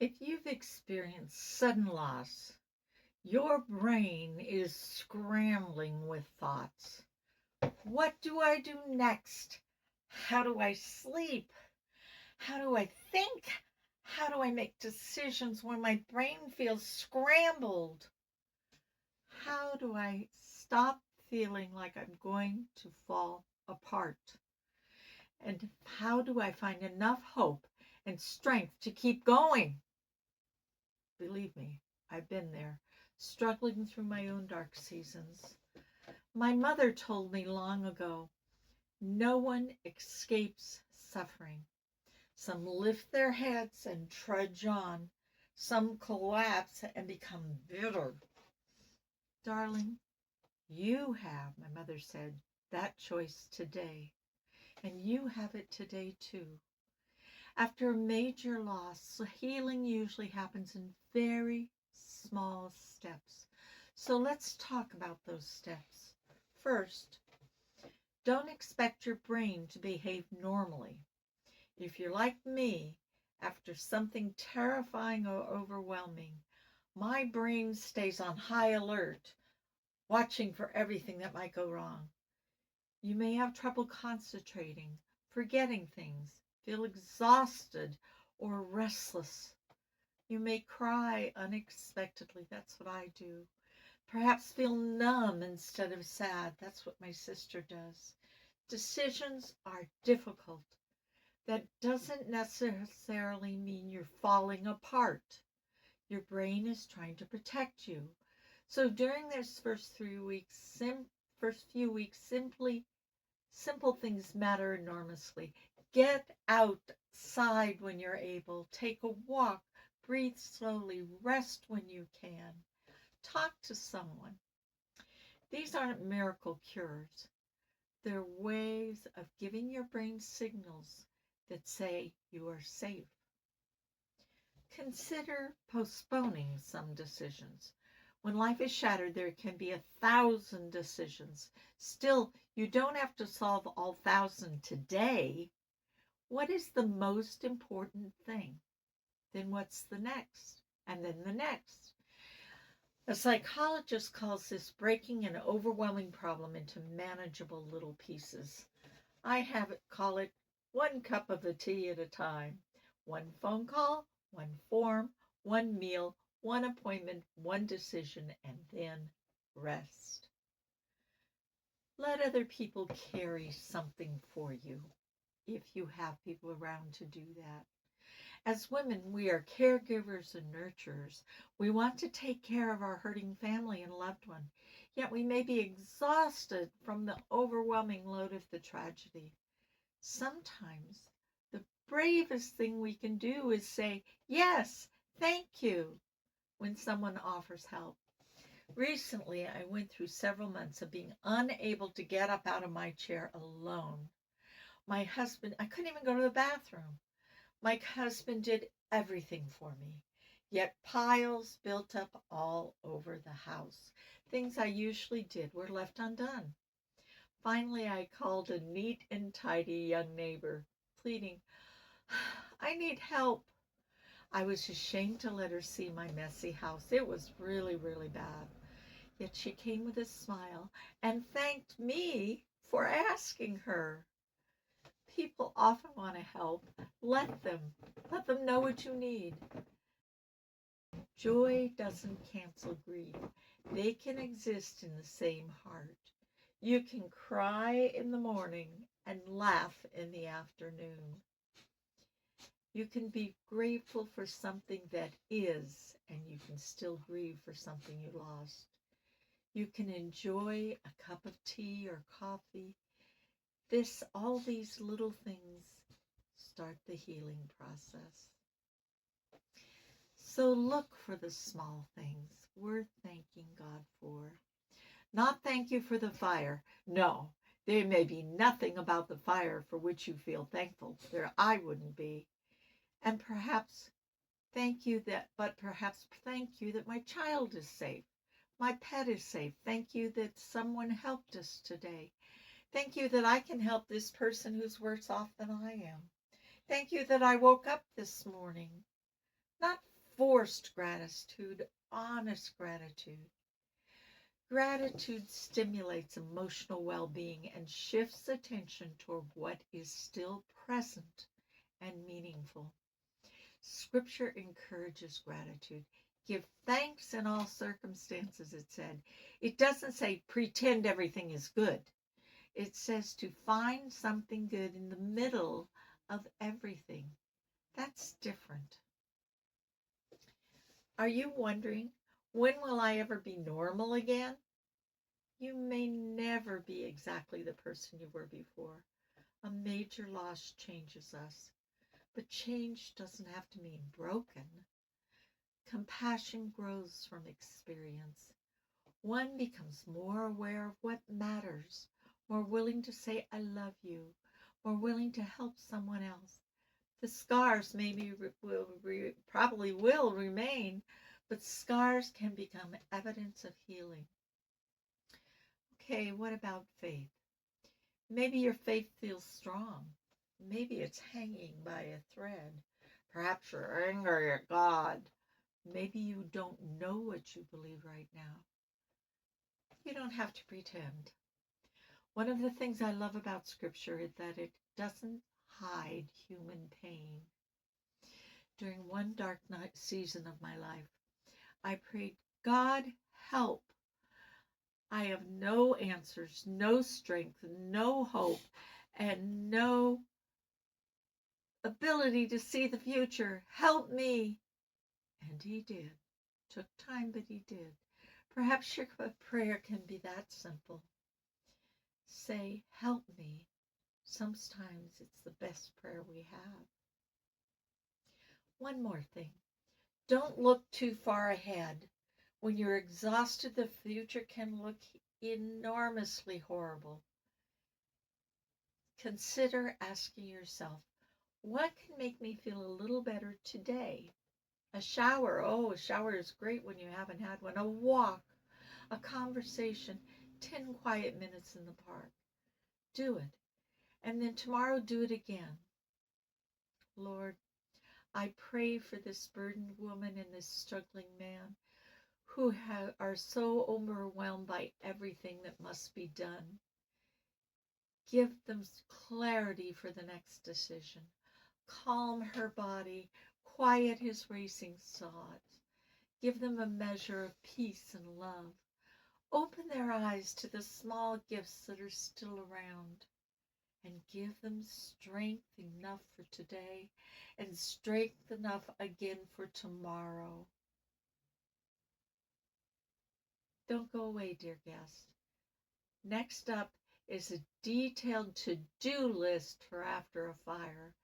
If you've experienced sudden loss, your brain is scrambling with thoughts. What do I do next? How do I sleep? How do I think? How do I make decisions when my brain feels scrambled? How do I stop feeling like I'm going to fall apart? And how do I find enough hope and strength to keep going? Believe me, I've been there, struggling through my own dark seasons. My mother told me long ago, no one escapes suffering. Some lift their heads and trudge on. Some collapse and become bitter. Darling, you have, my mother said, that choice today. And you have it today too. After a major loss, healing usually happens in very small steps. So let's talk about those steps. First, don't expect your brain to behave normally. If you're like me, after something terrifying or overwhelming, my brain stays on high alert, watching for everything that might go wrong. You may have trouble concentrating, forgetting things, feel exhausted or restless. You may cry unexpectedly. That's what I do. Perhaps feel numb instead of sad. That's what my sister does. Decisions are difficult. That doesn't necessarily mean you're falling apart. Your brain is trying to protect you. So during this first few weeks, simple things matter enormously. Get outside when you're able. Take a walk. Breathe slowly. Rest when you can. Talk to someone. These aren't miracle cures. They're ways of giving your brain signals that say you are safe. Consider postponing some decisions. When life is shattered, there can be 1,000 decisions. Still, you don't have to solve all 1,000 today. What is the most important thing? Then what's the next? And then the next. A psychologist calls this breaking an overwhelming problem into manageable little pieces. I have it call it one cup of the tea at a time. One phone call, one form, one meal, one appointment, one decision, and then rest. Let other people carry something for you if you have people around to do that. As women, we are caregivers and nurturers. We want to take care of our hurting family and loved one, yet we may be exhausted from the overwhelming load of the tragedy. Sometimes the bravest thing we can do is say, yes, thank you, when someone offers help. Recently, I went through several months of being unable to get up out of my chair alone. My husband, I couldn't even go to the bathroom. My husband did everything for me, yet piles built up all over the house. Things I usually did were left undone. Finally, I called a neat and tidy young neighbor, pleading, I need help. I was ashamed to let her see my messy house. It was really, really bad. Yet she came with a smile and thanked me for asking her. People often want to help. Let them. Let them know what you need. Joy doesn't cancel grief. They can exist in the same heart. You can cry in the morning and laugh in the afternoon. You can be grateful for something that is, and you can still grieve for something you lost. You can enjoy a cup of tea or coffee. All these little things start the healing process. So look for the small things worth thanking God for. Not thank you for the fire. No, there may be nothing about the fire for which you feel thankful. There I wouldn't be. And perhaps perhaps thank you that my child is safe. My pet is safe. Thank you that someone helped us today. Thank you that I can help this person who's worse off than I am. Thank you that I woke up this morning. Not forced gratitude, honest gratitude. Gratitude stimulates emotional well being and shifts attention toward what is still present and meaningful. Scripture encourages gratitude. Give thanks in all circumstances, it said. It doesn't say pretend everything is good. It says to find something good in the middle of everything. That's different. Are you wondering, when will I ever be normal again? You may never be exactly the person you were before. A major loss changes us, but change doesn't have to mean broken. Compassion grows from experience. One becomes more aware of what matters, more willing to say, I love you, more willing to help someone else. The scars probably will remain, but scars can become evidence of healing. Okay, what about faith? Maybe your faith feels strong. Maybe it's hanging by a thread. Perhaps you're angry at God. Maybe you don't know what you believe right now. You don't have to pretend. One of the things I love about Scripture is that it doesn't hide human pain. During one dark night season of my life, I prayed, God, help. I have no answers, no strength, no hope, and no ability to see the future. Help me. And he did. Took time, but he did. Perhaps your prayer can be that simple. Say, help me. Sometimes it's the best prayer we have. One more thing. Don't look too far ahead. When you're exhausted, the future can look enormously horrible. Consider asking yourself, what can make me feel a little better today? A shower. Oh, a shower is great when you haven't had one. A walk, a conversation, 10 quiet minutes in the park. Do it. And then tomorrow, do it again. Lord, I pray for this burdened woman and this struggling man who are so overwhelmed by everything that must be done. Give them clarity for the next decision. Calm her body, quiet his racing thoughts. Give them a measure of peace and love. Open their eyes to the small gifts that are still around, and give them strength enough for today and strength enough again for tomorrow. Don't go away, dear guest. Next up is a detailed to-do list for after a fire.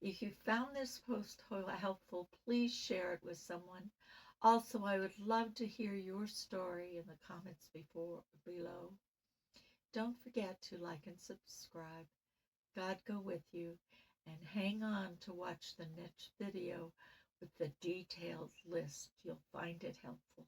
If you found this post helpful, please share it with someone. Also, I would love to hear your story in the comments below. Don't forget to like and subscribe. God go with you, and hang on to watch the next video with the detailed list. You'll find it helpful.